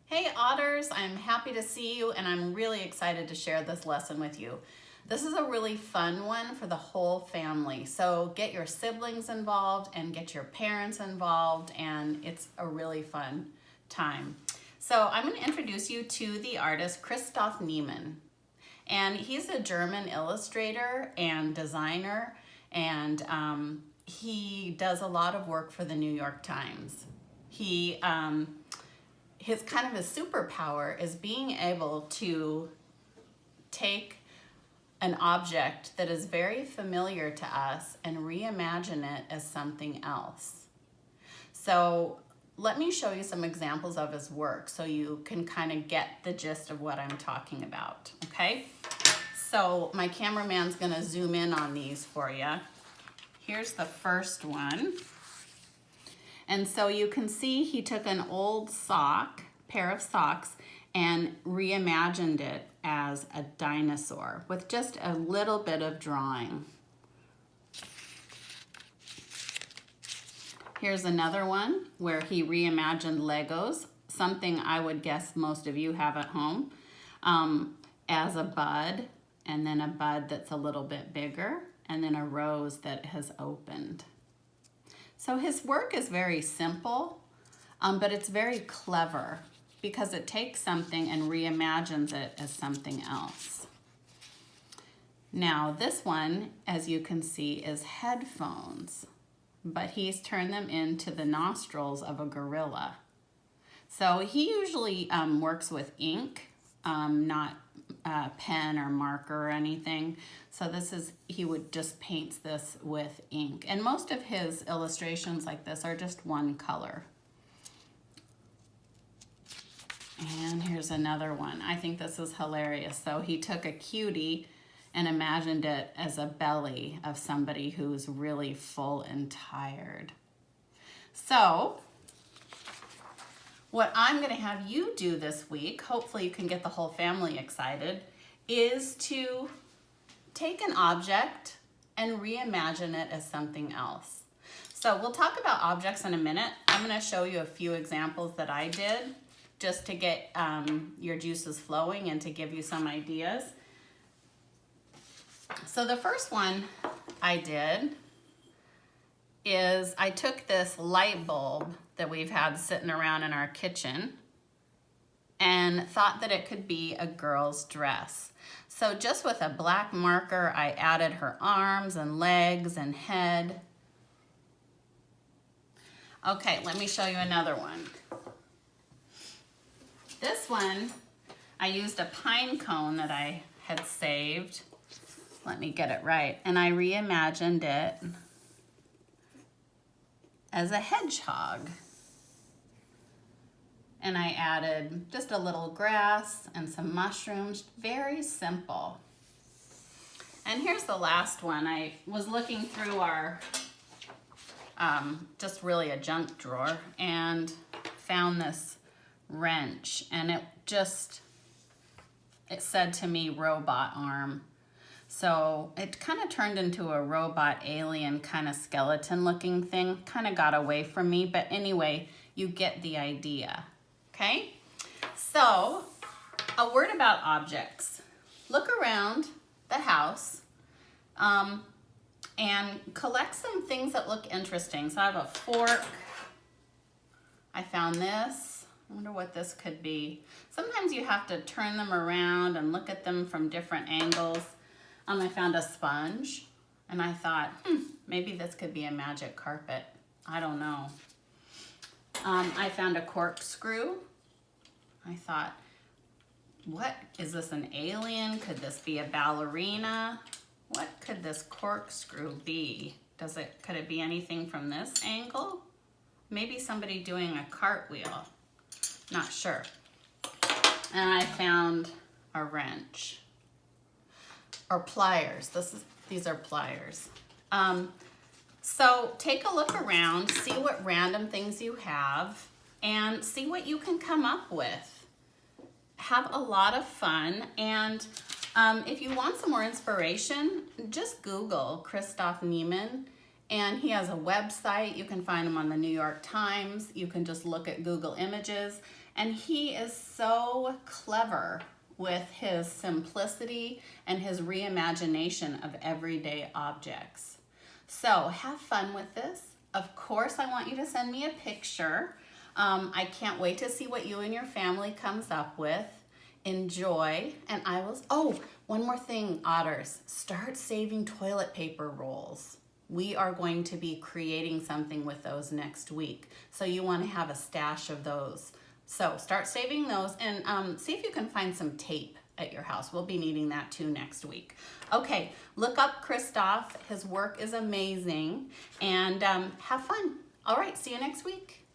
Hey Otters, I'm happy to see you and I'm really excited to share this lesson with you. This is a really fun one for the whole family. So get your siblings involved and get your parents involved, and it's a really fun time. So I'm going to introduce you to the artist Christoph Niemann. And he's a German illustrator and designer, and he does a lot of work for the New York Times. His superpower is being able to take an object that is very familiar to us and reimagine it as something else. So let me show you some examples of his work so you can kind of get the gist of what I'm talking about, okay? So my cameraman's gonna zoom in on these for you. Here's the first one. And so you can see he took an old pair of socks, and reimagined it as a dinosaur with just a little bit of drawing. Here's another one where he reimagined Legos, something I would guess most of you have at home, as a bud, and then a bud that's a little bit bigger, and then a rose that has opened. So his work is very simple, but it's very clever because it takes something and reimagines it as something else. Now this one, as you can see, is headphones, but he's turned them into the nostrils of a gorilla. So he usually works with ink, not pen or marker or anything. So he would just paint this with ink. And most of his illustrations like this are just one color. And here's another one. I think this is hilarious. So he took a cutie and imagined it as a belly of somebody who's really full and tired. So what I'm going to have you do this week, hopefully you can get the whole family excited, is to take an object and reimagine it as something else. So we'll talk about objects in a minute. I'm going to show you a few examples that I did just to get your juices flowing and to give you some ideas. So the first one I did is I took this light bulb that we've had sitting around in our kitchen and thought that it could be a girl's dress. So just with a black marker, I added her arms and legs and head. Okay, let me show you another one. This one, I used a pine cone that I had saved. Let me get it right. And I reimagined it as a hedgehog. And I added just a little grass and some mushrooms, very simple. And here's the last one. I was looking through our, just really a junk drawer, and found this wrench, and it said to me robot arm. So it kind of turned into a robot alien kind of skeleton looking thing, kind of got away from me, but anyway, you get the idea. Okay, so a word about objects. Look around the house and collect some things that look interesting. So I have a fork. I found this. I wonder what this could be. Sometimes you have to turn them around and look at them from different angles. I found a sponge, and I thought, maybe this could be a magic carpet. I don't know. I found a corkscrew. I thought, what is this, an alien? Could this be a ballerina? What could this corkscrew be? Could it be anything from this angle? Maybe somebody doing a cartwheel. Not sure. And I found a wrench. Or pliers. These are pliers. So take a look around, see what random things you have, and see what you can come up with. Have a lot of fun, and if you want some more inspiration, just Google Christoph Niemann, and he has a website. You can find him on the New York Times. You can just look at Google Images, And he is so clever with his simplicity and his reimagination of everyday objects. So have fun with this. Of course, I want you to send me a picture. I can't wait to see what you and your family comes up with. Enjoy, and I will, oh, one more thing, otters, start saving toilet paper rolls. We are going to be creating something with those next week. So you want to have a stash of those. So start saving those, and see if you can find some tape at your house. We'll be needing that too next week. Okay, look up Christoph. His work is amazing, and have fun. All right, see you next week.